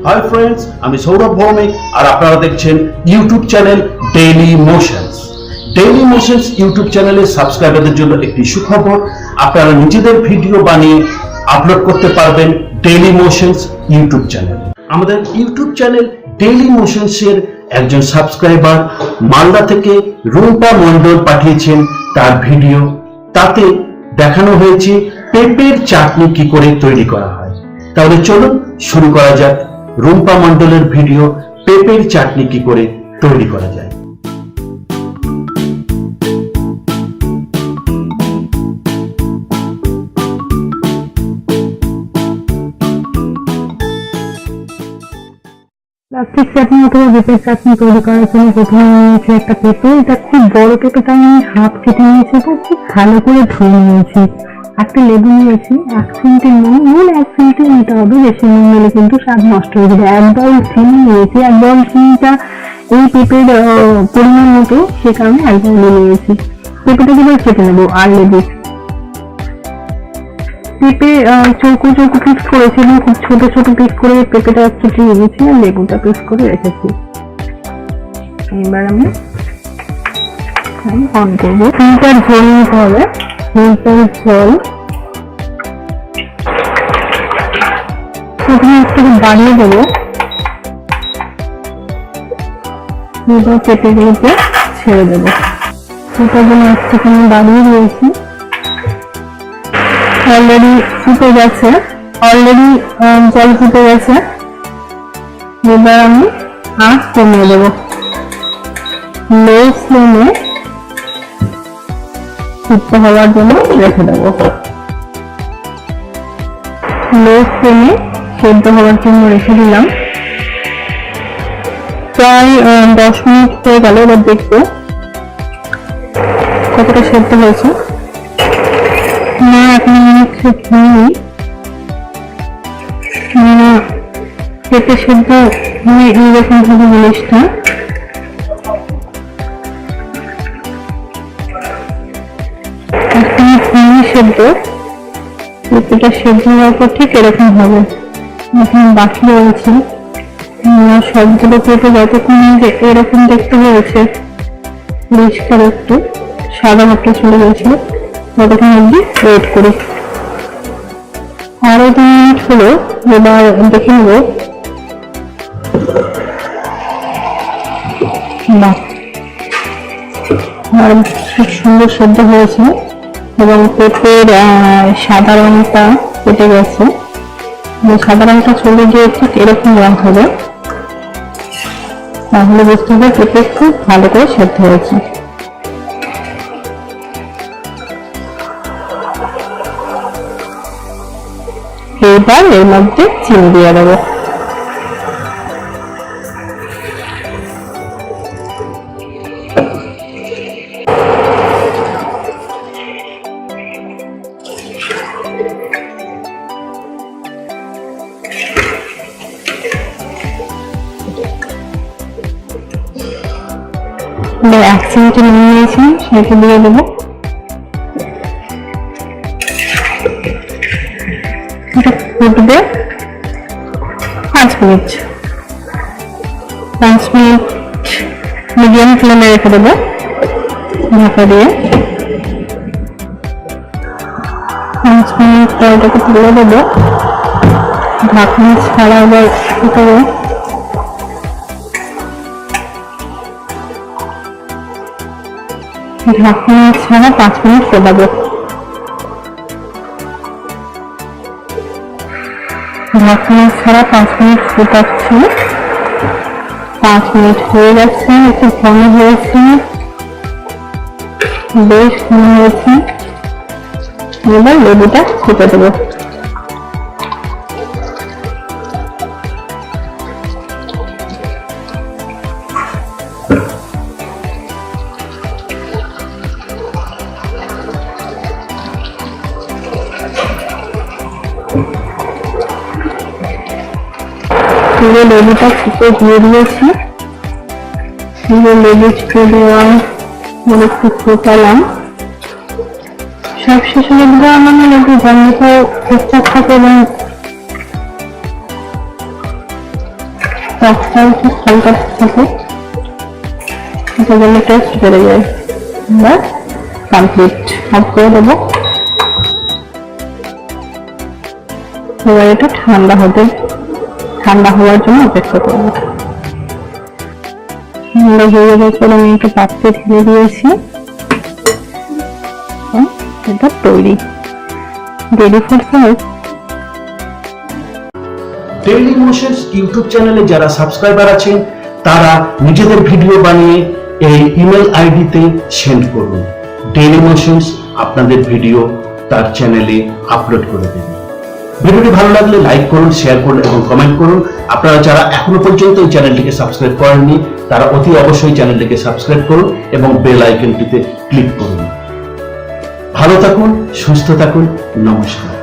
Hi friends, আমি সৌরভ ভৌমিক আর আপনারা দেখছেন YouTube channel daily motions. Daily motions YouTube চ্যানেলের সাবস্ক্রাইবারদের জন্য একটি সুখবর, আপনারা নিজেদের ভিডিও বানিয়ে আপলোড করতে পারবেন ডেইলি মোশনস ইউটিউব চ্যানেলে। আমাদের ইউটিউব চ্যানেল ডেইলি মোশনস এর একজন সাবস্ক্রাইবার মালদা থেকে রুম্পা মণ্ডল পাঠিয়েছেন তার ভিডিও। তাতে দেখানো হয়েছে পেঁপের চাটনি কি করে তৈরি করা হয়। তাহলে চলুন শুরু করা যাক রুম্পা মণ্ডলের ভিডিও, পেঁপের চাটনি কি করে তৈরি করা যায়। প্লাস্টিক চাটনি অথবা পেঁপের চাটনি তৈরি করার জন্য প্রথমে নিয়েছি একটা পেঁপে। এটা খুব বড় পেঁপেটা আমি হাফ কেটে নিয়েছি, এটা খুব ভালো করে ধুয়ে নিয়েছি। একটা লেবু নিয়েছি, 1 চিমটি নুন 1 চিমটি নিতে হবে, বেশি নুন নিলে কিন্তু স্বাদ নষ্ট হয়ে যাবে। 1 বাউল চিনি নিয়েছি, 1 বাউল চিনিটা এই পেঁপের পরিমাণ মতো, সে কারণে 1 বাউল নিয়েছি। পেঁপেটা কিন্তু কেটে নেবো। আর লেবু, পেঁপে চৌকো চৌকো পিস করেছি এবং খুব ছোট ছোট পিস করে পেঁপেটা কেটে নিয়েছি আর লেবুটা পিস করে রেখেছি। এবার আমি অন করবো। তিনটার ঝোল নিতে হবে, তিনটার ঝোল প্রথমে একটু বাড়িয়ে দেবো। এবার পেঁপেগুলোকে ছেড়ে দেবো। সেটার জন্য একটুখানি বাড়িয়ে দিয়েছি। অলরেডি ফুটে গেছে, অলরেডি জল ফুটে গেছে। এবার আমি আঁচ কমিয়ে দেবো, লো ফ্লেমে সিদ্ধ হওয়ার জন্য রেখে দেবো। লো ফ্লেমে সিদ্ধ হওয়ার জন্য রেখে দিলাম। প্রায় 10 মিনিট হয়ে গেল। এবার দেখবো কতটা সেদ্ধ হয়েছে। না, এখন পেঁপে সেদ্ধ এইরকম ভাবে জিনিসটা। সেদ্ধ পেঁপেটা সেদ্ধ হওয়ার পর ঠিক এরকম হবে। এখন বাকি রয়েছে সবগুলো পেঁপে যতক্ষণ এরকম দেখতে হয়েছে, পরিষ্কার একটু সাদা ভাবটা চলে গেছে, ততক্ষণ অব্দি ওয়েট করি। আরো 2 মিনিট হলো, এবার দেখে নেবো। আর খুব সুন্দর সেদ্ধ হয়েছে এবং পেঁপের সাদা রঙটা কেটে গেছে। সাদা রঙটা চলে গিয়ে ঠিক এরকম রঙ হবে, তাহলে বুঝতে হবে পেঁপে খুব ভালো করে সেদ্ধ হয়েছে। এবার এর মধ্যে চিনি দিয়ে দেবো। এবার 1 চিমটি নুন নিয়েছি, সেটা দিয়ে দেবো। ফুটবে 5 মিনিট। 5 মিনিট মিডিয়াম ফ্লেমে রেখে দেবো ঢাকা দিয়ে। 5 মিনিট পর এটাকে তুলে দেবো, ঢাকনা ছাড়া এবার ফুটাবো। ঢাকনা ছাড়া 5 মিনিট ফোটাবো। ঢাকনা ছাড়া 5 মিনিট ফোটাচ্ছি। 5 মিনিট হয়ে যাচ্ছে, একটু ঘন হয়েছে, বেশ ঘন হয়েছে। এবার লেবুটা ছেঁকে দেবো। পুরো লেবুটা ছিটে দিয়ে দিয়েছি। পুরো লেবু ছিটে দেওয়া একটু ফোটালাম। সবশেষ লেবুটা মানে লেবু জন্মটা ঠিকঠাক থাকে এবং টকটা হালকা থাকে, এটার জন্য টেস্ট বেড়ে যায়। ব্যাস কমপ্লিট, অফ করে দেবো। এবার এটা ঠান্ডা হওয়ার জন্য অপেক্ষা করবো। ঠান্ডা হয়ে যাওয়ার পর আমি একটা পাত্রে ঢেলে দিয়েছি, এটা তৈরি, ready for serve. Daily motions YouTube চ্যানেলে যারা সাবস্ক্রাইবার আছেন তারা নিজেদের ভিডিও বানিয়ে এই ইমেল আইডিতে সেন্ড করুন। ডেইলি মোশনস আপনাদের ভিডিও তার চ্যানেলে আপলোড করে দেবে। ভিডিওটি ভালো লাগলে লাইক করুন, শেয়ার করুন এবং কমেন্ট করুন। আপনারা যারা এখনো পর্যন্ত এই চ্যানেলটিকে সাবস্ক্রাইব করেননি তারা অতি অবশ্যই চ্যানেলটিকে সাবস্ক্রাইব করুন এবং বেল আইকনটিতে ক্লিক করুন। ভালো থাকুন, সুস্থ থাকুন, নমস্কার।